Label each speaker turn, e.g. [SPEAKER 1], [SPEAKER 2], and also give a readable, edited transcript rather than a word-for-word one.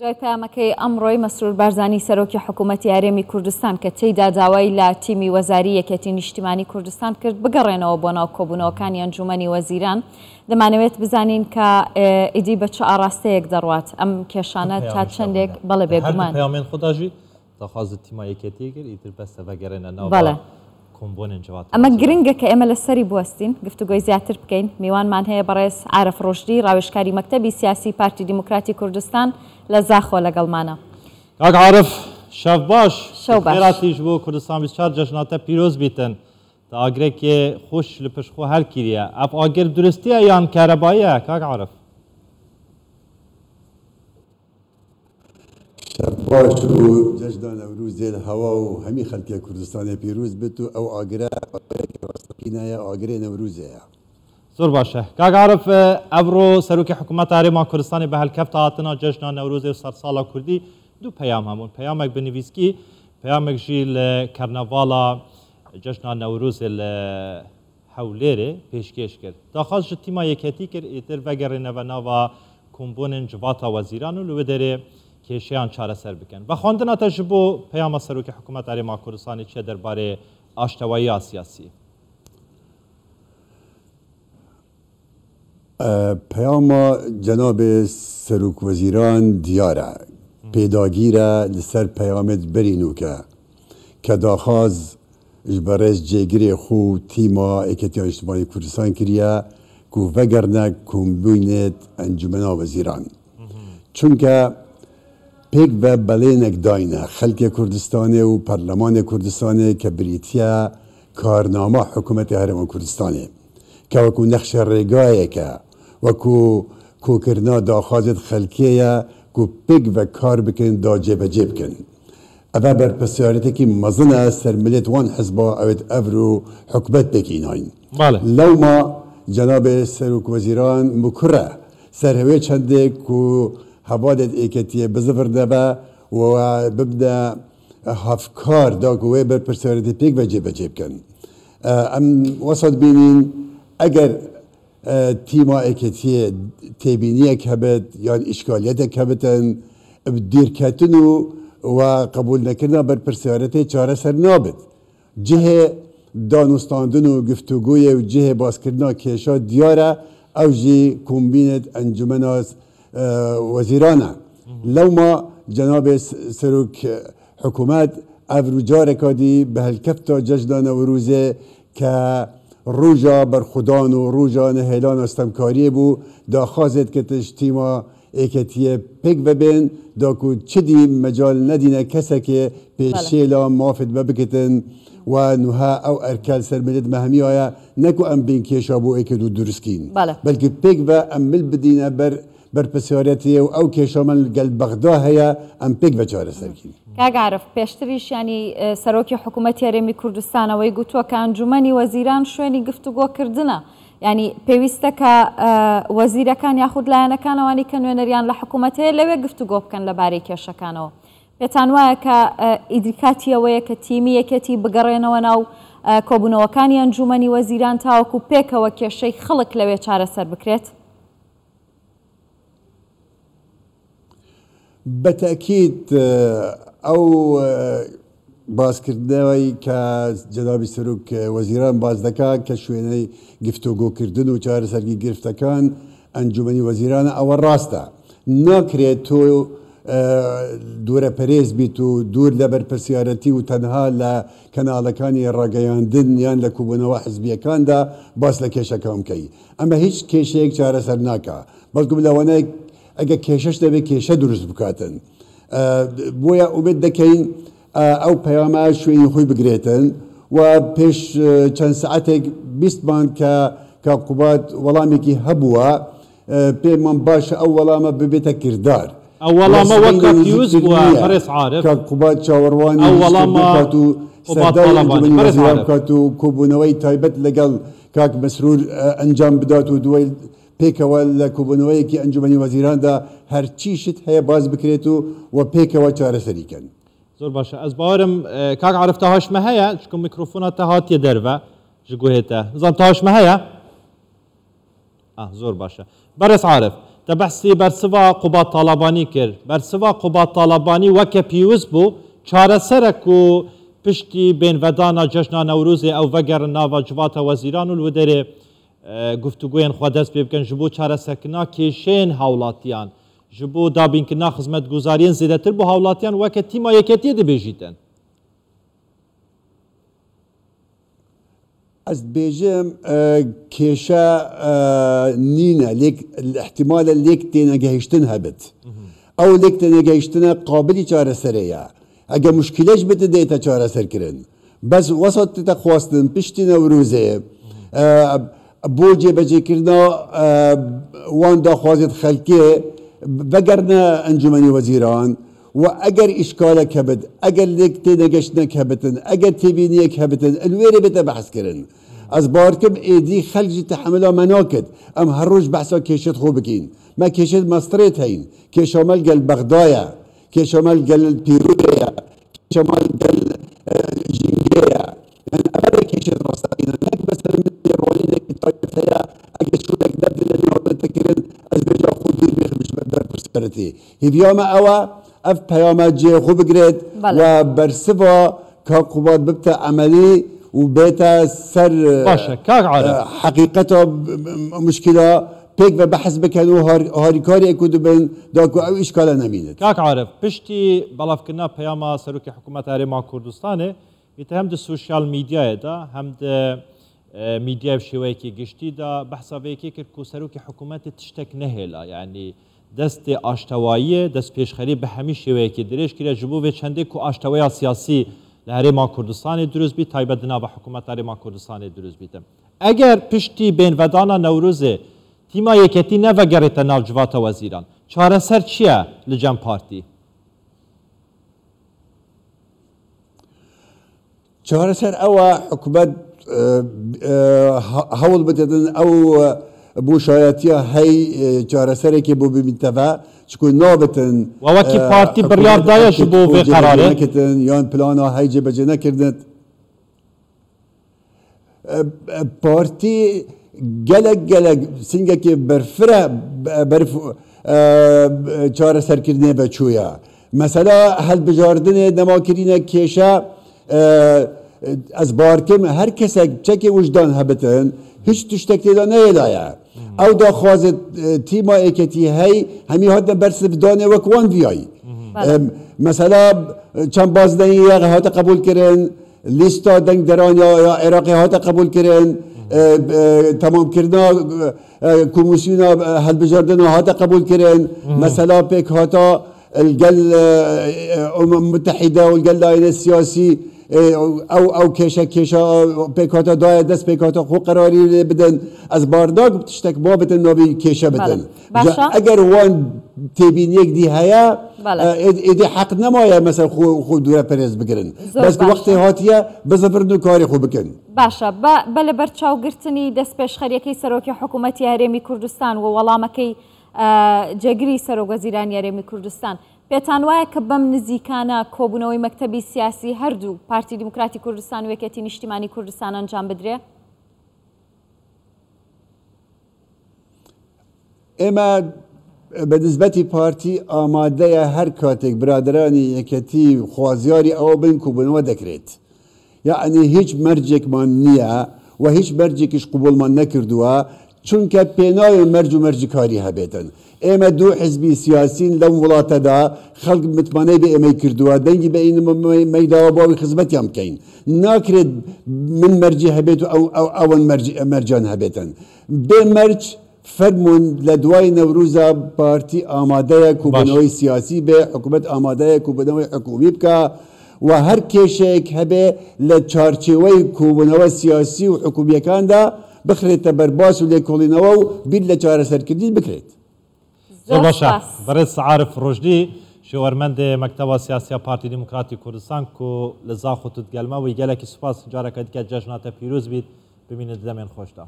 [SPEAKER 1] جای پامەکەی ئەمڕۆی مەسرور بارزانی سەرۆکی حکوومەتی هەرێمی کوردستان کە تێیدا داوای لە تیمی وەزاری یەکێتی نیشتیمانی کوردستان کرد بگەڕێنەوە بۆ ناو کۆبوونەوەکانی ئەنجومەنی وەزیران. دەمانەوێت بزانین کە ئیدی بە چه ئاراستەیەک دەڕوات ئەم کێشانە تا چەندێک بەڵێ بێگومان
[SPEAKER 2] پەیامێن خودداژی داخوازت تیما یەکێتی کرد ئیتر بەستە بەگەڕێنە ناو کۆمبۆنێن جوات.
[SPEAKER 1] ئەمە گرنگە کە ئێمە لەسەری بوەستین گفتوگۆی زیاتر بکەین. میوانمان هەیە بەڕێز عارف ڕۆژدی ڕاوێژکاری مەکتەبی سیاسی پارتی دیموکراتی کوردستان لە زاخۆ لەگەڵمانە.
[SPEAKER 2] کاک عارف شەو باش خێراتیش بۆ کوردستان 24 جەژناتە پیرۆز بیتن تا ئاگرێکێ خۆش لە پشتخۆ هەرکیریە ئەف ئاگر درستیە یان کارەباییە کاک عارف؟
[SPEAKER 3] باش و جەژنا نەوروزێ لە هەوا و هەمی خەڵکی کوردستانی پیرۆز بێت و ئەو ئاگرە ڕاستەقینایە ئاگرێ نەوروزەیە.
[SPEAKER 2] زۆر باشە کاک عارف ئەڤڕۆ سەرۆکی حکوومەت هەرێما کوردستانی بە هەلکەفت هاتنە جەژنا نەورۆزێ و سەرساڵا کوردی دوو پەیام هەموون پەیامێک بنویسکی پەیامێکژی لە کەرنەڤاڵا جەژنا نەورۆزێ لە هەولێرێ پێشکەش کرد داخواست ji tîma yeketî kir êtir vegerîne ve nava kombûnên civata wezîran û li wê derê kêşeyan çareser bikin. Vexwandina te ji bo peyama Serokê Hikûmeta Herêma Kurdistanê çi ye derbarê aştewayiya siyasî?
[SPEAKER 3] Peyama Cenab-ı Serok Wezîran diyar e pêdagîr e li ser peyamê berî nûk e ke daxwaz ji berez cêgirê xwe tîma Yekîtiya Niştimanî Kurdistan kiriye ku vegerine kombûnê Encûmena Wezîran. Çunke pêk ve belênek dayine xelkê Kurdistanê û Perlemanê Kurdistanê ke birîtiye karnama Hikûmetê Herêma Kurdistanê ke wekû nexşa rêgayek e wekû kôkirina daxwazê xelkê ye ku pêk ve kar bikin da cêbecê bikin. Ev berpirsiyarîtekî mezin e ser millet wan hizba evet ev û hikûmet pêkînayîn. Lewma Cenab-ı Serok Wezîran mukir e ser hevê çendê ku hevalê êketiye bizivir debe û bibne hevkar da ku wê berpirsiyarîtê pêk ve cêbecê bikin. Em wesa dibînin eger tîma êketiyê têbîniyek hebit yan îşgaliyetek hebitin dîrketin û qebûlnekirina berpirsiyarîtê çareser nabit. Cihê danûstandin û guftûgûyê û cihê baskirina kêşa diyar e ew jî kombînê Encûmena Wezîran e. Lewma Cenab-ı Serok Hikûmet ev rû careka dî bi helkefta cejna Newrûzê ke rûja berxwedan û rûja nehêlana stemkariyê bû daxwazê dike ji tîma êketiyê pêk vebên da ku çi dî mecal nedîne kesekê pêşêla mafê dibe bikitin ve niha ew erkel ser millet mehemiya ne ku em bên kêşa bû êket û duristîn belkî pêk ve em mil bidîne berpirsiyarîtê û ew kêşa min gel Bexda heye em pêk ve çareserkîn.
[SPEAKER 1] کاک عارف پێشتریش ینی سەرۆکی حکوومەتی هەرێمی کوردستانەوەی گوتووە کە ئەنجومەنی وەزیران شوێنی گفتوگۆکردنە ینی پێویستە کە وەزیرەکان یاخود لایەنەکانەوانی کە نوێنەریان لە حکوومەت هەیە لەوێ گفتوگۆ بکەن لەبارەی کێشەکانەوە. پێتان وایە کە ئیدریکاتی ئەوەیە کە تیمی یەکێتی بگەڕێنەوە ناو کۆبوونەوەکانی ئەنجومەنی وەزیران تاوەکو پێکەوە کێشەی خەڵک لەوێ چارەسەر بکرێت؟
[SPEAKER 3] بەتەکید ئەو بازکردنەوەی کە جەنابی سەرۆک وەزیران باز دەکات کە شوێنەی گفتوگۆکردن و چارەسەرگی گرفتەکان ئەنجومەنی وەزیرانە ئەوە ڕاستە ناکرێت تۆ دوورە پەرێز بیت و دوور لە بەرپرسیارەتی و تەنها لە کەناڵەکانی ڕاگەیاندن یان لە کوبوونەوە حزبیەکاندا باس لە کێشەکەم بکەی ئەمە هیچ کێشەیەک چارەسەر ناکە بەڵکو لەوانەیە ئەگە کێشەش دەبێت کێشە دروست بکاتن بۆیە ئومێد دەکەین ئەو پەیامە شوێنی خۆی بگرێتن و پێش چەند سەعاتێک بیستمان کە قوبات وەڵامێکی هەبووە پێمان باشە ئەو وەڵامە ببێتە کردار
[SPEAKER 2] ئەو وەڵامە وەکە پیوز بووە بەڕێز عارف
[SPEAKER 3] کە قوبات چاوەڕوانی
[SPEAKER 2] ئەو وەڵامە
[SPEAKER 3] و سەردانی بکات و کۆبوونەوەی تایبەت لەگەڵ کاک مەسرور ئەنجام بدات و دوای پێکەوە لە کۆبوونەوەیەکی ئەنجومەنی وەزیراندا هەرچیشت هەیە باز بکرێت و پێکەوە چارەسەریکەن.
[SPEAKER 2] زۆر باشە ئەس باوەرم کاک عارف تاهاشمە هەیە چکە میکرۆفۆنە تا هاتیە دەرڤە ji guhێتە نزان تاهاشمە هەیە؟ زۆر باشە بەڕێز عارف تبحثی برسوا قوبات طالبانی کرد برسوا قوبات طالبانی وکه پیوز بو چاره سرک و پشتی بین ودانا جشن نوروز او وگر ناوا جوات وزیران الودره گفتگوین خودست بکن جبو چاره سکنا کشین هاولاتیان جبو دابین کنا خدمت گزارین زیاده تر بو هاولاتیان وکه تیما یکیتی دی بیجیتن
[SPEAKER 3] از بیجم کیشا نینه لیک احتمال لیک تینا گهشتن هبت او لیک تینا گهشتن قابلی چاره سریه اگه مشکلش بده دیتا چاره سر کرن بس وسط تخواستن پشتی نوروزه بوجه بجه کرنا وان دا خوازد خلقه بگرنا انجمنی وزیران و اگر اشکالک هبد اگر لیک تینا گشتنک هبتن اگر تبینیک هبتن الویره بتا بحث کرن از بارکم ایدی خلجی تحملا مناکد ام هر روز بحثا کشت خوب بکین ما کشت مستریت هین کشامل گل بغدایا کشامل گل پیرویا کشامل گل جنگیا يعني أبدا كيشت راسين لك بس من رولينك تايتها أجد شو لك دبل اللي هو تكرن أزبيجا خودي مش بقدر برسبرتي هي بيوم أوا أف بيوم جي خوب جريد وبرسبا كقوات ببتا عملي وبيتا سر
[SPEAKER 2] باشا كاك عارف
[SPEAKER 3] حقيقته مشكلة بيك بحث بكانو هاريكاري اكودو بين داكو او اشكالا نمينت
[SPEAKER 2] كاك عارف بشتي بلاف كنا بياما سروكي حكومة هرما كردستاني هم ده سوشيال ميديا دا هم ده ميديا بشويكي قشتي دا بحثا بيكي كو سروكي حكومة تشتك نهلا يعني دست اشتوائيه دست پیشخری به همین شويكي دريش كده جبو و چنده كو اشتوائي سياسي لهرما كردستان دروز بي تايبه دنا و حكومة هرما كردستان دروز بيتم اگر پشتی بين ودانا نوروزه تیما یکتی نوگرت ناوجوات وزیران چاره سر چیه لجم پارتی؟
[SPEAKER 3] چاره سر او حکومت هول بدن او بوشایتیا هی چاره سر که بو بمنتفع شكون نابتن
[SPEAKER 2] ووكي بارتي بريار دايا شبو في قراره
[SPEAKER 3] نكتن يان بلانا هاي جبجه نكردت بارتي gelek singeki berfire berf çare serkirine beçuya. Mesela hel bejardine demakirine keşa az barkim her kese çeki vicdan habetin hiç tüştekli ne elaya. Ew da xwazet tîma eketî hey hemî hat de bersiv danê wek wan viyayî. Mesela çend bazdenî hate qebûl kirin, lîsta deng deran ya Iraqê hate qebûl kirin. تمام كرنا كوميسيونا هالبجاردنا هذا قبول كرن مثلا بيك هاتا الجل المتحده والجل السياسي او كيشا بيك هاتا دايا دس بيك هاتا خو قراري بدن از بارداك بتشتك بابت النبي كيشا بدن اگر وان تبينيك دي هيا ايدي حق نمايا مثلا خو دوره بريز بكرن بس وقت هاتيه بزفرنو كاري خو بكن
[SPEAKER 1] باشا بله برچاو گرتنی دست پیشخەریەکەی سەرۆکی حکوومەتی هەرێمی کوردستان و وەڵامەکەی جێگری سەرۆکوەزیرانی هەرێمی کوردستان پێتان وایە کە بەم نزیکانە کۆبوونەوەی مەکتەبی سیاسی هەردوو پارتی دیموکراتی کوردستان و یەکێتی نیشتیمانی کوردستان ئەنجام بدرێ؟
[SPEAKER 3] ئێمە بەنسبەتی پارتی ئامادەیە هەر کاتێک برادرانی یەکەتی خوازیاری ئەوە بن کۆبوونەوە دەکرێت. يعني هیچ مرجك من نية وهيچ مرجكش قبول من نكردوا چونك بيناي مرج كاري هبيتن اما دو حزبي سياسيين لو ولاته دا خلق متماني بي اما يكردوا دنجي بين ميداوا باوي خدمت يام كاين ناكرد من مرجي هبيتو او مرجان هبيتن بمرج فرمون لدواي نوروزا بارتي آماده كوبنوي سياسي به حكومت آماده كوبنوي حكومي بكا و هر کشک هبه لچارچوی کوبنوا سیاسی و حکومی کان دا بخرت برباس و لکولینوا و بیل لچاره سرکردی بکرد.
[SPEAKER 2] زباشا برای عارف رشدی شورمند مکتب سیاسی پارتی دموکراتی کردستان کو لزاخوت گلما و یگله کی سپاس جاره کدی که جشنات پیروز بید ببینید زمین خوش دا.